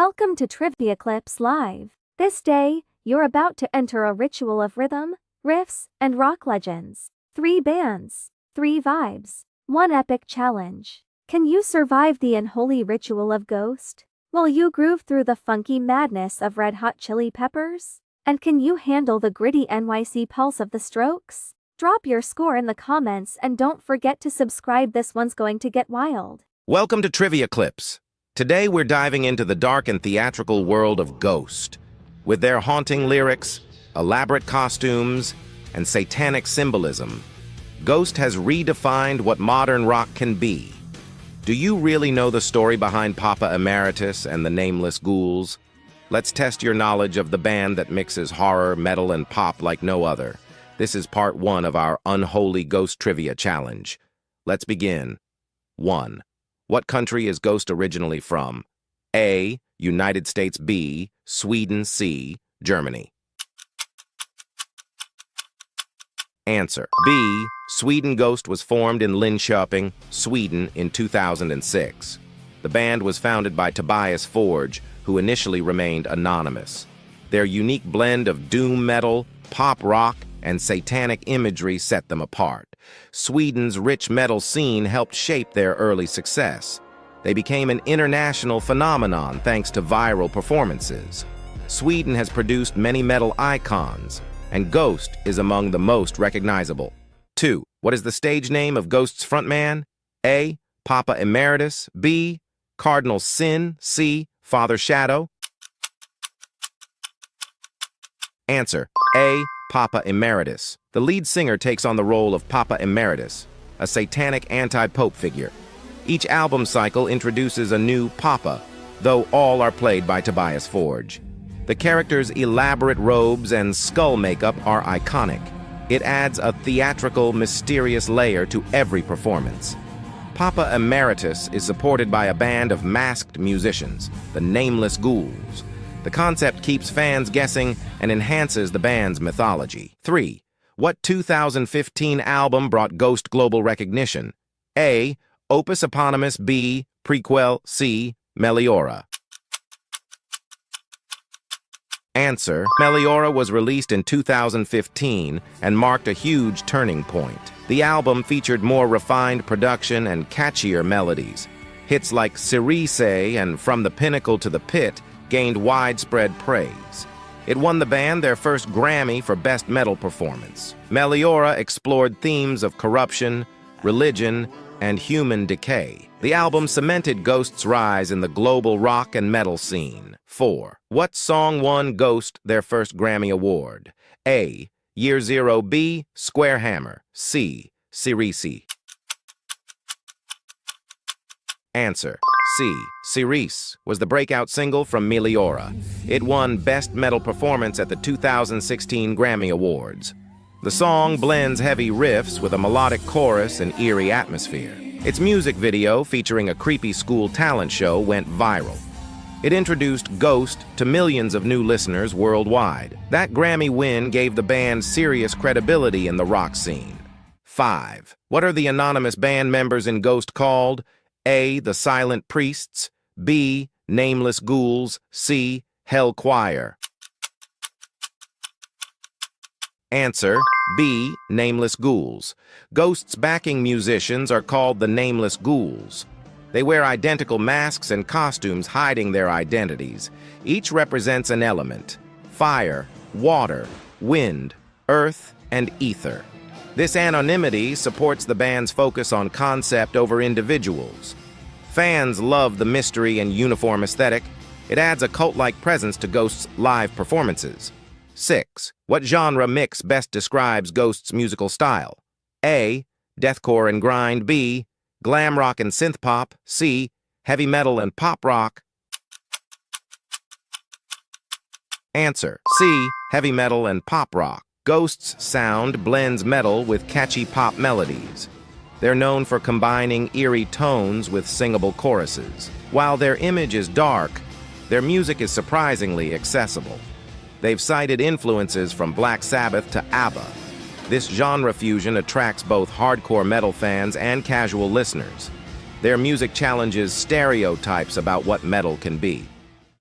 Welcome to TriviaClips Live. This day, you're about to enter a ritual of rhythm, riffs, and rock legends. 3 bands, 3 vibes, 1 epic challenge. Can you survive the unholy ritual of Ghost? Will you groove through the funky madness of Red Hot Chili Peppers? And can you handle the gritty NYC pulse of the Strokes? Drop your score in the comments and don't forget to subscribe. This one's going to get wild. Welcome to TriviaClips. Today we're diving into the dark and theatrical world of Ghost. With their haunting lyrics, elaborate costumes, and satanic symbolism, Ghost has redefined what modern rock can be. Do you really know the story behind Papa Emeritus and the Nameless Ghouls? Let's test your knowledge of the band that mixes horror, metal, and pop like no other. This is part 1 of our Unholy Ghost Trivia Challenge. Let's begin. 1. What country is Ghost originally from? A. United States. B. Sweden. C. Germany. Answer. B. Sweden. Ghost was formed in Linköping, Sweden in 2006. The band was founded by Tobias Forge, who initially remained anonymous. Their unique blend of doom metal, pop rock, and satanic imagery set them apart. Sweden's rich metal scene helped shape their early success. They became an international phenomenon thanks to viral performances. Sweden has produced many metal icons, and Ghost is among the most recognizable. 2. What is the stage name of Ghost's frontman? A. Papa Emeritus. B. Cardinal Sin. C. Father Shadow. Answer. A. Papa Emeritus. The lead singer takes on the role of Papa Emeritus, a satanic anti-pope figure. Each album cycle introduces a new Papa, though all are played by Tobias Forge. The character's elaborate robes and skull makeup are iconic. It adds a theatrical, mysterious layer to every performance. Papa Emeritus is supported by a band of masked musicians, the Nameless Ghouls. The concept keeps fans guessing and enhances the band's mythology. 3. What 2015 album brought Ghost global recognition? A. Opus Eponymous. B. Prequel. C. Meliora. Answer. Meliora was released in 2015 and marked a huge turning point. The album featured more refined production and catchier melodies. Hits like Cerise and From the Pinnacle to the Pit gained widespread praise. It won the band their first Grammy for Best Metal Performance. Meliora explored themes of corruption, religion, and human decay. The album cemented Ghost's rise in the global rock and metal scene. 4. What song won Ghost their first Grammy Award? A. Year Zero. B. Square Hammer. C. Cerise. Answer. C. Cerise was the breakout single from Meliora. It won Best Metal Performance at the 2016 Grammy Awards. The song blends heavy riffs with a melodic chorus and eerie atmosphere. Its music video, featuring a creepy school talent show, went viral. It introduced Ghost to millions of new listeners worldwide. That Grammy win gave the band serious credibility in the rock scene. 5. What are the anonymous band members in Ghost called? A. The Silent Priests. B. Nameless Ghouls. C. Hell Choir. Answer. B. Nameless Ghouls. Ghost's backing musicians are called the Nameless Ghouls. They wear identical masks and costumes hiding their identities. Each represents an element: fire, water, wind, earth, and ether. This anonymity supports the band's focus on concept over individuals. Fans love the mystery and uniform aesthetic. It adds a cult-like presence to Ghost's live performances. 6. What genre mix best describes Ghost's musical style? A. Deathcore and grind. B. Glam rock and synth pop. C. Heavy metal and pop rock. Answer. C. Heavy metal and pop rock. Ghost's sound blends metal with catchy pop melodies. They're known for combining eerie tones with singable choruses. While their image is dark, their music is surprisingly accessible. They've cited influences from Black Sabbath to ABBA. This genre fusion attracts both hardcore metal fans and casual listeners. Their music challenges stereotypes about what metal can be.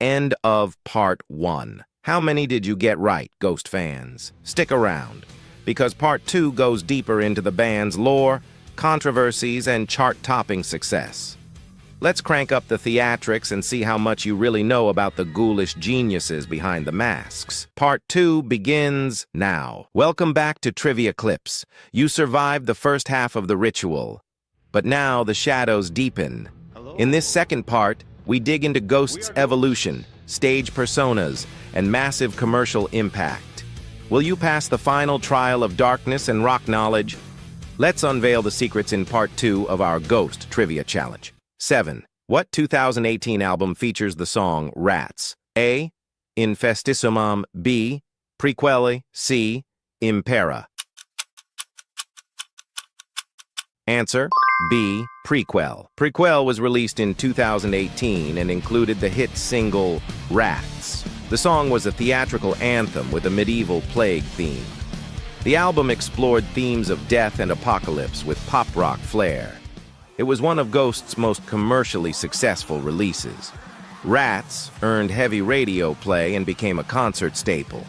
End of part 1. How many did you get right, Ghost fans? Stick around, because part 2 goes deeper into the band's lore, controversies, and chart-topping success. Let's crank up the theatrics and see how much you really know about the ghoulish geniuses behind the masks. Part 2 begins now. Welcome back to TriviaClips. You survived the first half of the ritual, but now the shadows deepen. In this second part, we dig into Ghost's evolution, stage personas, and massive commercial impact. Will you pass the final trial of darkness and rock knowledge? Let's unveil the secrets in part 2 of our Ghost Trivia Challenge. 7. What 2018 album features the song Rats? A. Infestissimum. B. Prequelle. C. Impera. Answer: B. Prequelle. Prequelle was released in 2018 and included the hit single Rats. The song was a theatrical anthem with a medieval plague theme. The album explored themes of death and apocalypse with pop rock flair. It was one of Ghost's most commercially successful releases. Rats earned heavy radio play and became a concert staple.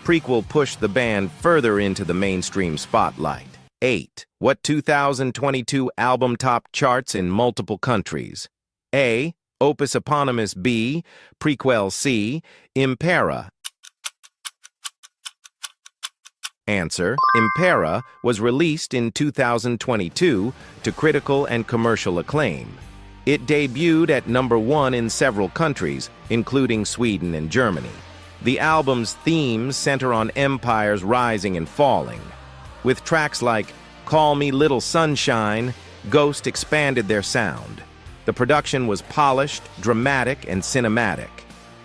Prequelle pushed the band further into the mainstream spotlight. 8. What 2022 album topped charts in multiple countries? A. Opus Eponymous. B. Prequelle. C. Impera. Answer: Impera was released in 2022 to critical and commercial acclaim. It debuted at #1 in several countries, including Sweden and Germany. The album's themes center on empires rising and falling. With tracks like Call Me Little Sunshine, Ghost expanded their sound. The production was polished, dramatic, and cinematic.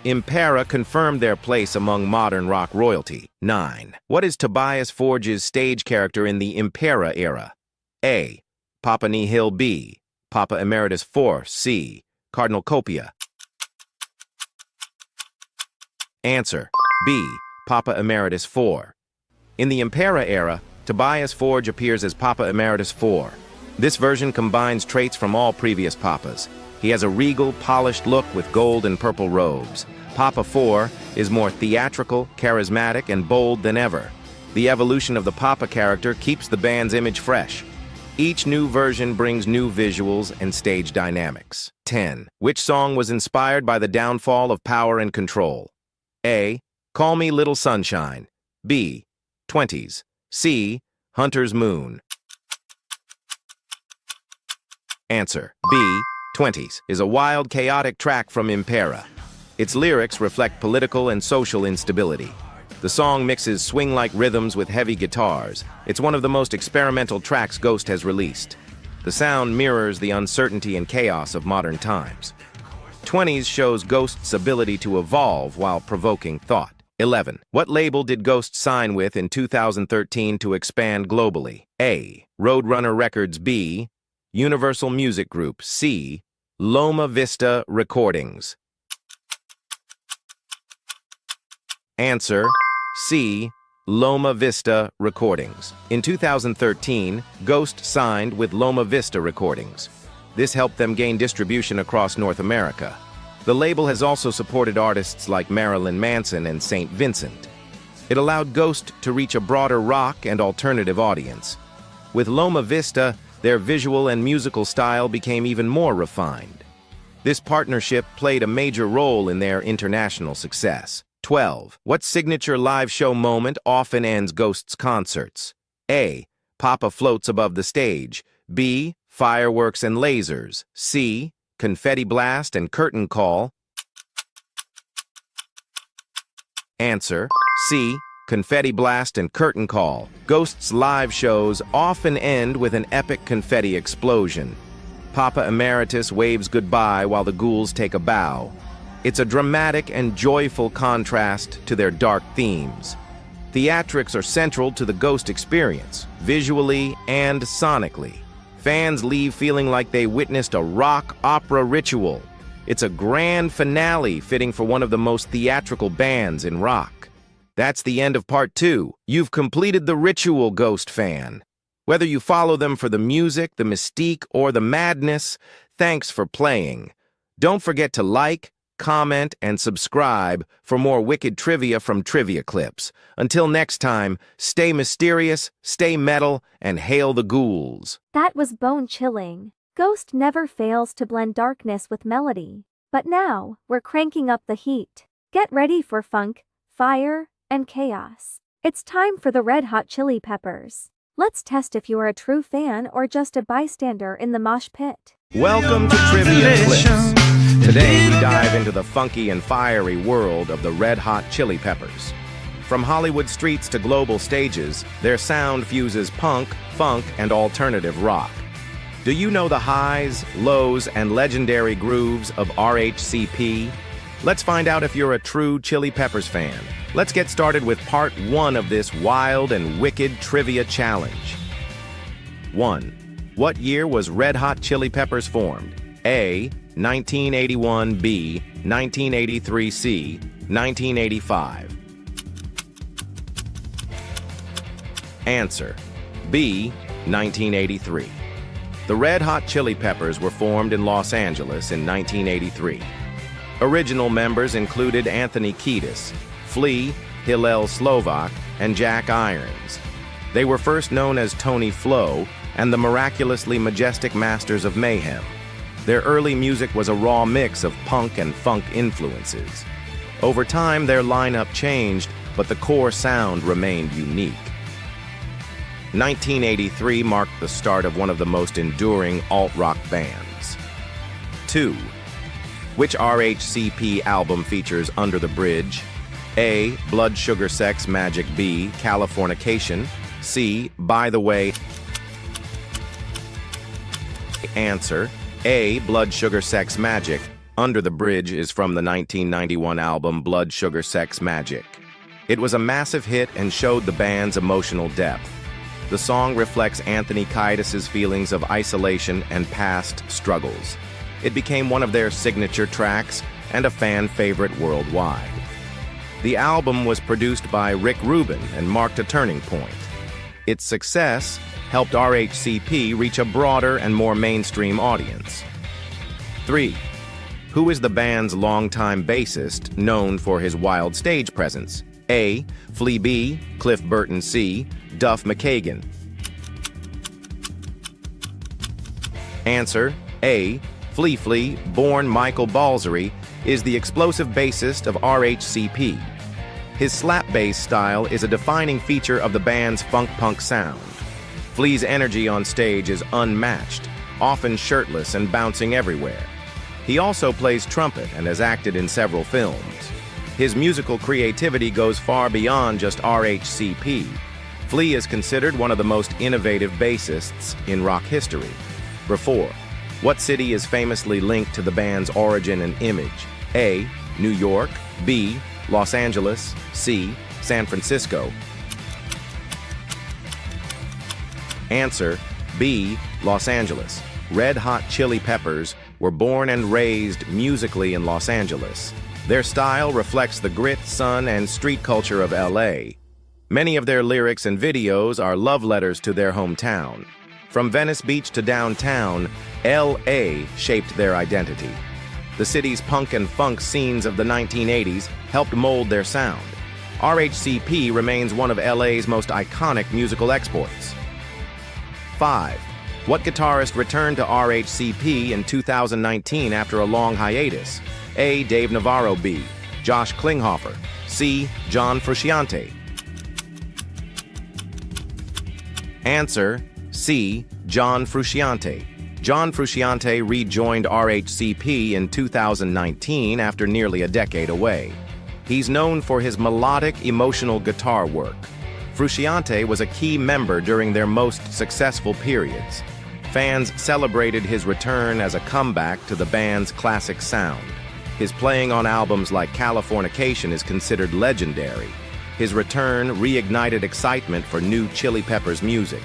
Impera confirmed their place among modern rock royalty. 9. What is Tobias Forge's stage character in the Impera era? A. Papa Nihil. B. Papa Emeritus. 4. C. Cardinal Copia. Answer: B. Papa Emeritus. 4. In the Impera era, Tobias Forge appears as Papa Emeritus. 4. This version combines traits from all previous Papas. He has a regal, polished look with gold and purple robes. Papa 4 is more theatrical, charismatic, and bold than ever. The evolution of the Papa character keeps the band's image fresh. Each new version brings new visuals and stage dynamics. 10. Which song was inspired by the downfall of power and control? A. Call Me Little Sunshine. B. 20s. C. Hunter's Moon. Answer: B. 20s is a wild, chaotic track from Impera. Its lyrics reflect political and social instability. The song mixes swing-like rhythms with heavy guitars. It's one of the most experimental tracks Ghost has released. The sound mirrors the uncertainty and chaos of modern times. 20s shows Ghost's ability to evolve while provoking thought. 11. What label did Ghost sign with in 2013 to expand globally? A. Roadrunner Records. B. Universal Music Group. C. Loma Vista Recordings. Answer: C. Loma Vista Recordings. In 2013, Ghost signed with Loma Vista Recordings. This helped them gain distribution across North America. The label has also supported artists like Marilyn Manson and St. Vincent. It allowed Ghost to reach a broader rock and alternative audience. With Loma Vista, their visual and musical style became even more refined. This partnership played a major role in their international success. 12. What signature live show moment often ends Ghost's concerts? A. Papa floats above the stage. B. Fireworks and lasers. C. Confetti blast and curtain call. Answer: C. Confetti blast and curtain call. Ghost's live shows often end with an epic confetti explosion. Papa Emeritus waves goodbye while the ghouls take a bow. It's a dramatic and joyful contrast to their dark themes. Theatrics are central to the Ghost experience, visually and sonically. Fans leave feeling like they witnessed a rock opera ritual. It's a grand finale fitting for one of the most theatrical bands in rock. That's the end of part 2. You've completed the ritual, Ghost fan. Whether you follow them for the music, the mystique, or the madness, thanks for playing. Don't forget to like, comment, and subscribe for more wicked trivia from TriviaClips. Until next time, stay mysterious, stay metal, and hail the ghouls. That was bone-chilling. Ghost never fails to blend darkness with melody. But now, we're cranking up the heat. Get ready for funk, fire, and chaos. It's time for the Red Hot Chili Peppers. Let's test if you're a true fan or just a bystander in the mosh pit. Welcome to TriviaClips. Today we dive into the funky and fiery world of the Red Hot Chili Peppers. From Hollywood streets to global stages, their sound fuses punk, funk, and alternative rock. Do you know the highs, lows, and legendary grooves of RHCP? Let's find out if you're a true Chili Peppers fan. Let's get started with part 1 of this wild and wicked trivia challenge. 1. What year was Red Hot Chili Peppers formed? A. 1981, B. 1983, C. 1985. Answer: B. 1983. The Red Hot Chili Peppers were formed in Los Angeles in 1983. Original members included Anthony Kiedis, Flea, Hillel Slovak, and Jack Irons. They were first known as Tony Flo and the Miraculously Majestic Masters of Mayhem. Their early music was a raw mix of punk and funk influences. Over time, their lineup changed, but the core sound remained unique. 1983 marked the start of one of the most enduring alt-rock bands. 2. Which RHCP album features Under the Bridge? A. Blood Sugar Sex Magik, B. Californication, C. By the Way. Answer: A. Blood Sugar Sex Magik. Under the Bridge is from the 1991 album Blood Sugar Sex Magik. It was a massive hit and showed the band's emotional depth. The song reflects Anthony Kiedis' feelings of isolation and past struggles. It became one of their signature tracks and a fan favorite worldwide. The album was produced by Rick Rubin and marked a turning point. Its success helped RHCP reach a broader and more mainstream audience. 3. Who is the band's longtime bassist known for his wild stage presence? A. Flea, B. Cliff Burton, C. Duff McKagan. Answer: A. Flea, born Michael Balzery, is the explosive bassist of RHCP. His slap bass style is a defining feature of the band's funk-punk sound. Flea's energy on stage is unmatched, often shirtless and bouncing everywhere. He also plays trumpet and has acted in several films. His musical creativity goes far beyond just RHCP. Flea is considered one of the most innovative bassists in rock history. 4. What city is famously linked to the band's origin and image? A. New York, B. Los Angeles, C. San Francisco. Answer: B. Los Angeles. Red Hot Chili Peppers were born and raised musically in Los Angeles. Their style reflects the grit, sun, and street culture of LA. Many of their lyrics and videos are love letters to their hometown. From Venice Beach to downtown, LA shaped their identity. The city's punk and funk scenes of the 1980s helped mold their sound. RHCP remains one of LA's most iconic musical exports. 5. What guitarist returned to RHCP in 2019 after a long hiatus? A. Dave Navarro, B. Josh Klinghoffer, C. John Frusciante. Answer: C. John Frusciante. John Frusciante rejoined RHCP in 2019 after nearly a decade away. He's known for his melodic, emotional guitar work. Frusciante was a key member during their most successful periods. Fans celebrated his return as a comeback to the band's classic sound. His playing on albums like Californication is considered legendary. His return reignited excitement for new Chili Peppers music.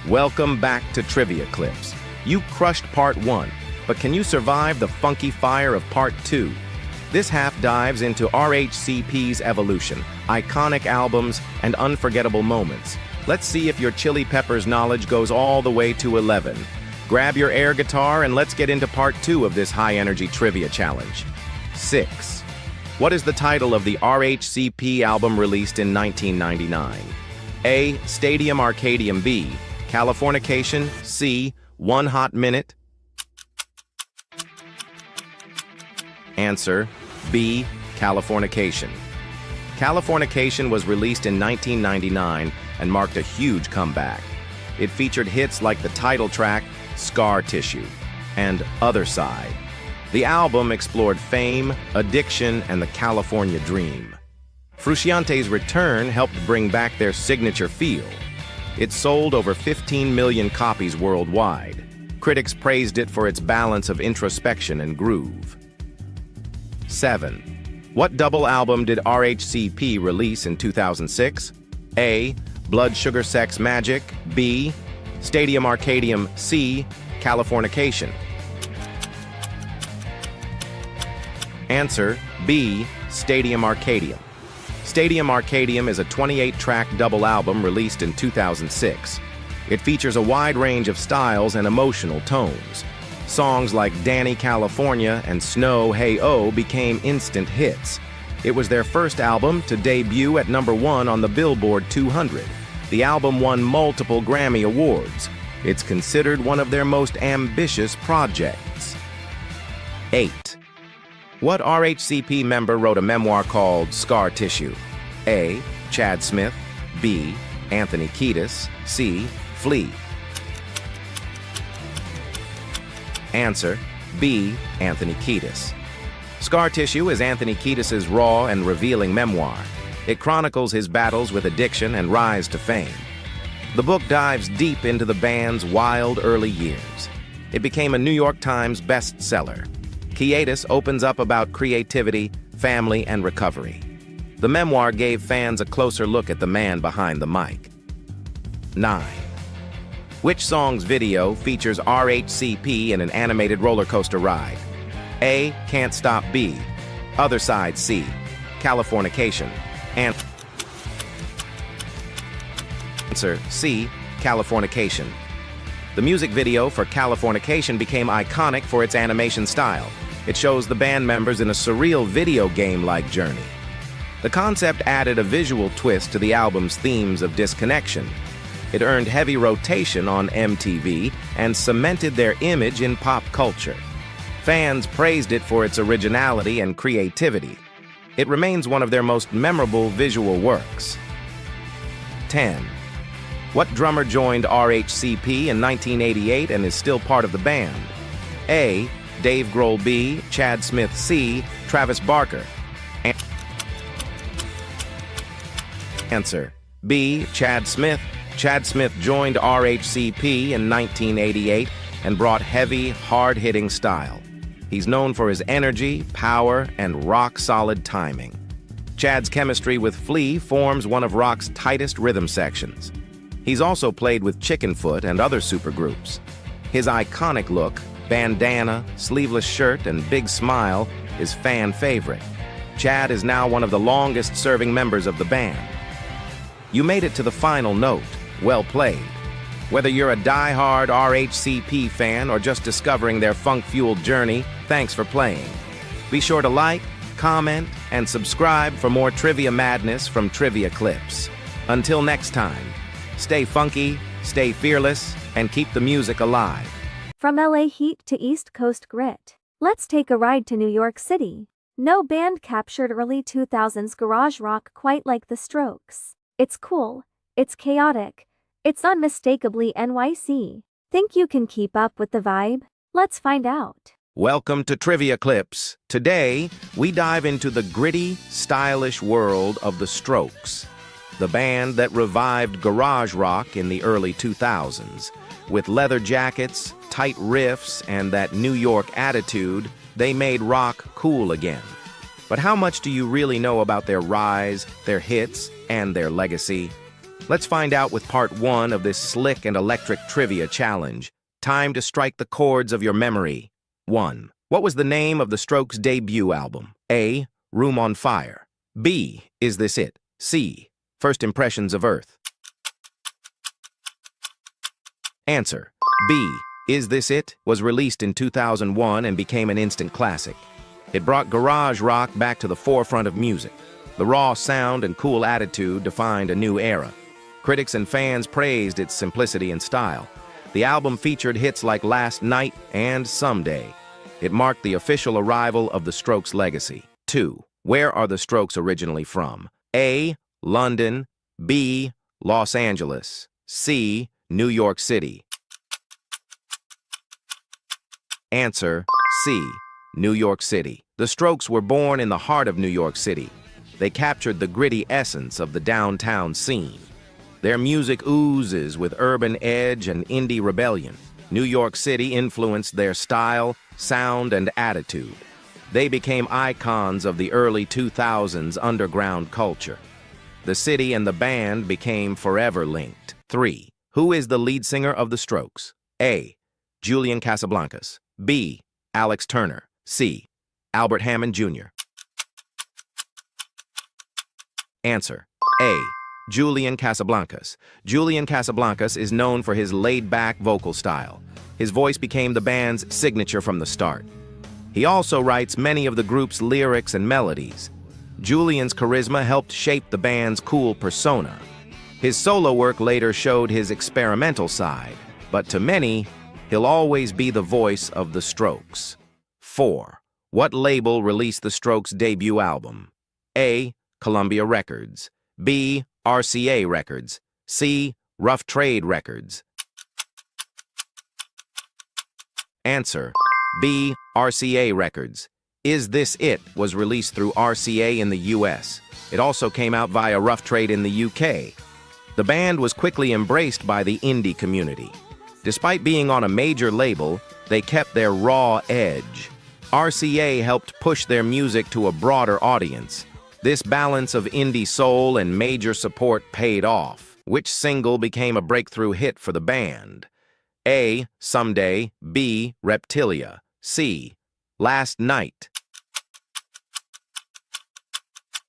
Welcome back to TriviaClips. You crushed part 1, but can you survive the funky fire of part 2? This half dives into RHCP's evolution, iconic albums, and unforgettable moments. Let's see if your Chili Peppers knowledge goes all the way to 11. Grab your air guitar and let's get into part 2 of this high-energy trivia challenge. 6. What is the title of the RHCP album released in 1999? A. Stadium Arcadium. B. Californication. C. One Hot Minute. Answer B. Californication. Californication was released in 1999 and marked a huge comeback. It featured hits like the title track, Scar Tissue, and Other Side. The album explored fame, addiction, and the California dream. Frusciante's return helped bring back their signature feel. It sold over 15 million copies worldwide. Critics praised it for its balance of introspection and groove. 7. What double album did RHCP release in 2006? A. Blood Sugar Sex Magik. B. Stadium Arcadium. C. Californication. Answer B. Stadium Arcadium. Stadium Arcadium is a 28-track double album released in 2006. It features a wide range of styles and emotional tones. Songs like Danny California and Snow Hey-Oh became instant hits. It was their first album to debut at #1 on the Billboard 200. The album won multiple Grammy Awards. It's considered one of their most ambitious projects. 8. What RHCP member wrote a memoir called Scar Tissue? A. Chad Smith. B. Anthony Kiedis. C. Flea. Answer B. Anthony Kiedis. Scar Tissue is Anthony Kiedis' raw and revealing memoir. It chronicles his battles with addiction and rise to fame. The book dives deep into the band's wild early years. It became a New York Times bestseller. Kiedis opens up about creativity, family, and recovery. The memoir gave fans a closer look at the man behind the mic. 9. Which song's video features RHCP in an animated roller coaster ride? A. Can't Stop. B. Other Side. C. Californication. Answer C. Californication. The music video for Californication became iconic for its animation style. It shows the band members in a surreal video game-like journey. The concept added a visual twist to the album's themes of disconnection. It earned heavy rotation on MTV and cemented their image in pop culture. Fans praised it for its originality and creativity. It remains one of their most memorable visual works. 10. What drummer joined RHCP in 1988 and is still part of the band? A. Dave Grohl. B. Chad Smith. C. Travis Barker. Answer B. Chad Smith. Chad Smith joined RHCP in 1988 and brought heavy, hard-hitting style. He's known for his energy, power, and rock-solid timing. Chad's chemistry with Flea forms one of rock's tightest rhythm sections. He's also played with Chickenfoot and other supergroups. His iconic look, bandana, sleeveless shirt, and big smile is fan favorite. Chad is now one of the longest-serving members of the band. You made it to the final note. Well played. Whether you're a die-hard RHCP fan or just discovering their funk-fueled journey, thanks for playing. Be sure to like, comment, and subscribe for more trivia madness from TriviaClips. Until next time, stay funky, stay fearless, and keep the music alive. From LA Heat to East Coast Grit, let's take a ride to New York City. No band captured early 2000s garage rock quite like The Strokes. It's cool, it's chaotic, it's unmistakably NYC. Think you can keep up with the vibe? Let's find out. Welcome to TriviaClips. Today, we dive into the gritty, stylish world of The Strokes, the band that revived garage rock in the early 2000s. With leather jackets, tight riffs, and that New York attitude, they made rock cool again. But how much do you really know about their rise, their hits, and their legacy? Let's find out with part 1 of this slick and electric trivia challenge. Time to strike the chords of your memory. 1. What was the name of the Strokes' debut album? A. Room on Fire. B. Is This It? C. First Impressions of Earth. Answer B. Is This It? Was released in 2001 and became an instant classic. It brought garage rock back to the forefront of music. The raw sound and cool attitude defined a new era. Critics and fans praised its simplicity and style. The album featured hits like Last Night and Someday. It marked the official arrival of the Strokes' legacy. 2. Where are the Strokes originally from? A. London. B. Los Angeles. C. New York City. Answer C. New York City. The Strokes were born in the heart of New York City. They captured the gritty essence of the downtown scene. Their music oozes with urban edge and indie rebellion. New York City influenced their style, sound, and attitude. They became icons of the early 2000s underground culture. The city and the band became forever linked. 3. Who is the lead singer of the Strokes? A. Julian Casablancas. B. Alex Turner. C. Albert Hammond Jr. Answer A. Julian Casablancas. Julian Casablancas is known for his laid-back vocal style. His voice became the band's signature from the start. He also writes many of the group's lyrics and melodies. Julian's charisma helped shape the band's cool persona. His solo work later showed his experimental side, but to many, he'll always be the voice of the Strokes. 4. What label released the Strokes' debut album? A. Columbia Records. B. RCA Records. C. Rough Trade Records. Answer B. RCA Records. Is This It? Was released through RCA in the US. It also came out via Rough Trade in the UK. The band was quickly embraced by the indie community. Despite being on a major label, they kept their raw edge. RCA helped push their music to a broader audience. This balance of indie soul and major support paid off. Which single became a breakthrough hit for the band? A. Someday. B. Reptilia. C. Last Night.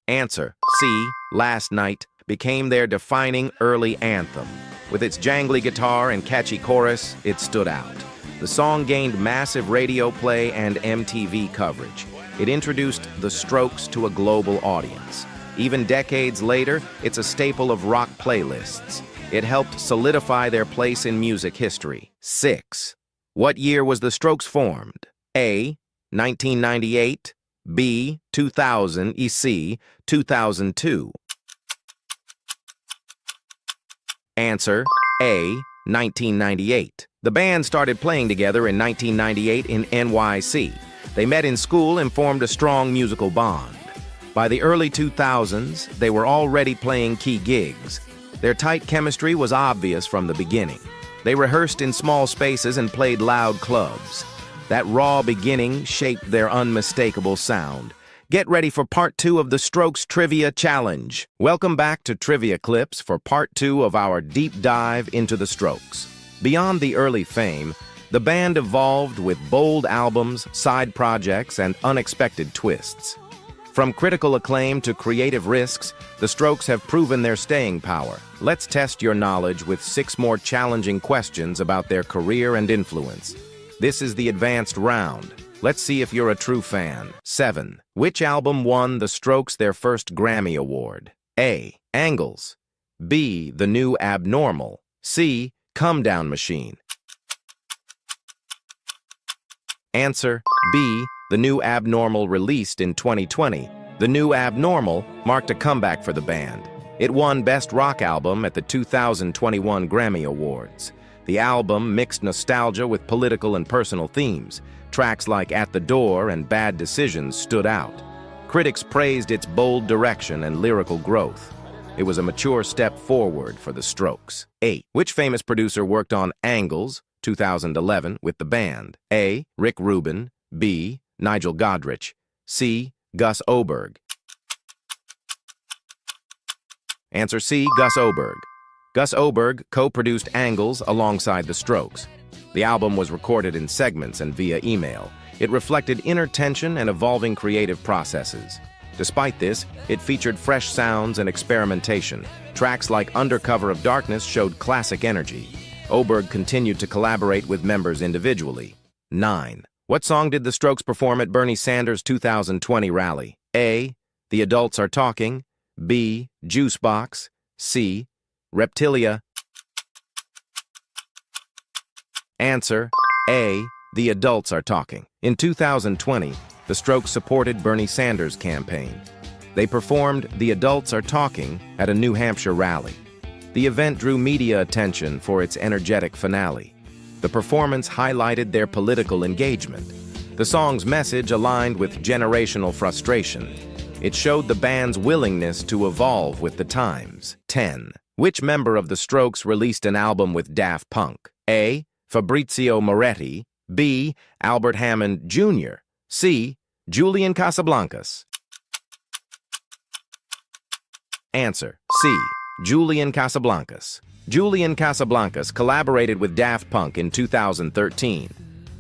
Answer C. Last Night became their defining early anthem. With its jangly guitar and catchy chorus, it stood out. The song gained massive radio play and MTV coverage. It introduced the Strokes to a global audience. Even decades later, it's a staple of rock playlists. It helped solidify their place in music history. 6. What year was the Strokes formed? A. 1998. B. 2000. C. 2002. Answer A. 1998. The band started playing together in 1998 in NYC. They met in school and formed a strong musical bond. By the early 2000s, they were already playing key gigs. Their tight chemistry was obvious from the beginning. They rehearsed in small spaces and played loud clubs. That raw beginning shaped their unmistakable sound. Get ready for part 2 of the Strokes Trivia Challenge. Welcome back to TriviaClips for part 2 of our deep dive into the Strokes. Beyond the early fame, the band evolved with bold albums, side projects, and unexpected twists. From critical acclaim to creative risks, the Strokes have proven their staying power. Let's test your knowledge with 6 more challenging questions about their career and influence. This is the advanced round. Let's see if you're a true fan. 7. Which album won the Strokes their first Grammy Award? A. Angles. B. The New Abnormal. C. Come Down Machine. Answer B. The New Abnormal, released in 2020. The New Abnormal marked a comeback for the band. It won Best Rock Album at the 2021 Grammy Awards. The album mixed nostalgia with political and personal themes. Tracks like At the Door and Bad Decisions stood out. Critics praised its bold direction and lyrical growth. It was a mature step forward for the Strokes. 8. Which famous producer worked on Angles, 2011, with the band? A. Rick Rubin. B. Nigel Godrich. C. Gus Oberg. Answer C. Gus Oberg. Gus Oberg co-produced Angles alongside the Strokes. The album was recorded in segments and via email. It reflected inner tension and evolving creative processes. Despite this, it featured fresh sounds and experimentation. Tracks like Under Cover of Darkness showed classic energy. Oberg continued to collaborate with members individually. 9. What song did the Strokes perform at Bernie Sanders' 2020 rally? A. The Adults Are Talking. B. Juicebox. C. Reptilia. Answer A. The Adults Are Talking. In 2020, the Strokes supported Bernie Sanders' campaign. They performed The Adults Are Talking at a New Hampshire rally. The event drew media attention for its energetic finale. The performance highlighted their political engagement. The song's message aligned with generational frustration. It showed the band's willingness to evolve with the times. 10. Which member of the Strokes released an album with Daft Punk? A. Fabrizio Moretti. B. Albert Hammond Jr. C. Julian Casablancas. Answer C. Julian Casablancas. Julian Casablancas collaborated with Daft Punk in 2013.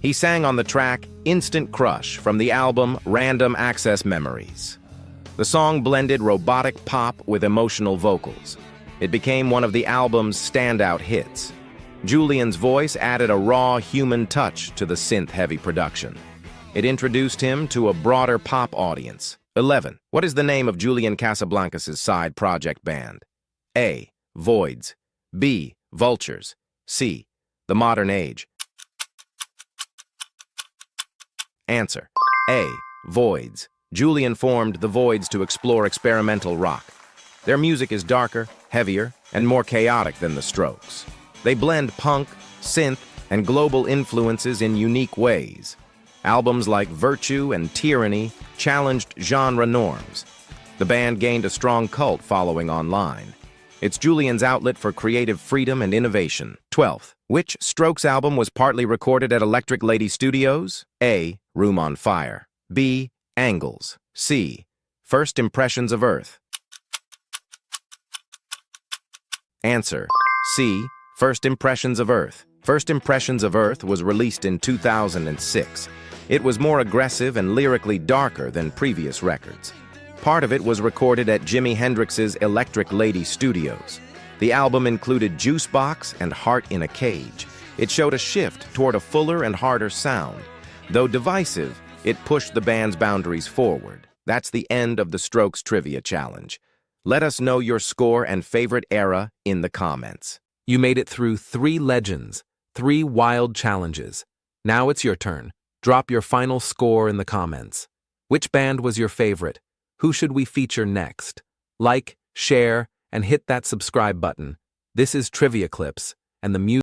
He sang on the track Instant Crush from the album Random Access Memories. The song blended robotic pop with emotional vocals. It became one of the album's standout hits. Julian's voice added a raw human touch to the synth-heavy production. It introduced him to a broader pop audience. 11. What is the name of Julian Casablancas' side project band? A. Voids. B. Vultures. C. The Modern Age. Answer A. Voids. Julian formed the Voids to explore experimental rock. Their music is darker, heavier, and more chaotic than the Strokes. They blend punk, synth, and global influences in unique ways. Albums like Virtue and Tyranny challenged genre norms. The band gained a strong cult following online. It's Julian's outlet for creative freedom and innovation. 12th. Which Strokes album was partly recorded at Electric Lady Studios? A. Room on Fire. B. Angles. C. First Impressions of Earth. Answer C. First Impressions of Earth. First Impressions of Earth was released in 2006. It was more aggressive and lyrically darker than previous records. Part of it was recorded at Jimi Hendrix's Electric Lady Studios. The album included Juicebox and Heart in a Cage. It showed a shift toward a fuller and harder sound. Though divisive, it pushed the band's boundaries forward. That's the end of the Strokes Trivia Challenge. Let us know your score and favorite era in the comments. You made it through 3 legends, 3 wild challenges. Now it's your turn. Drop your final score in the comments. Which band was your favorite? Who should we feature next? Like, share, and hit that subscribe button. This is TriviaClips, and the music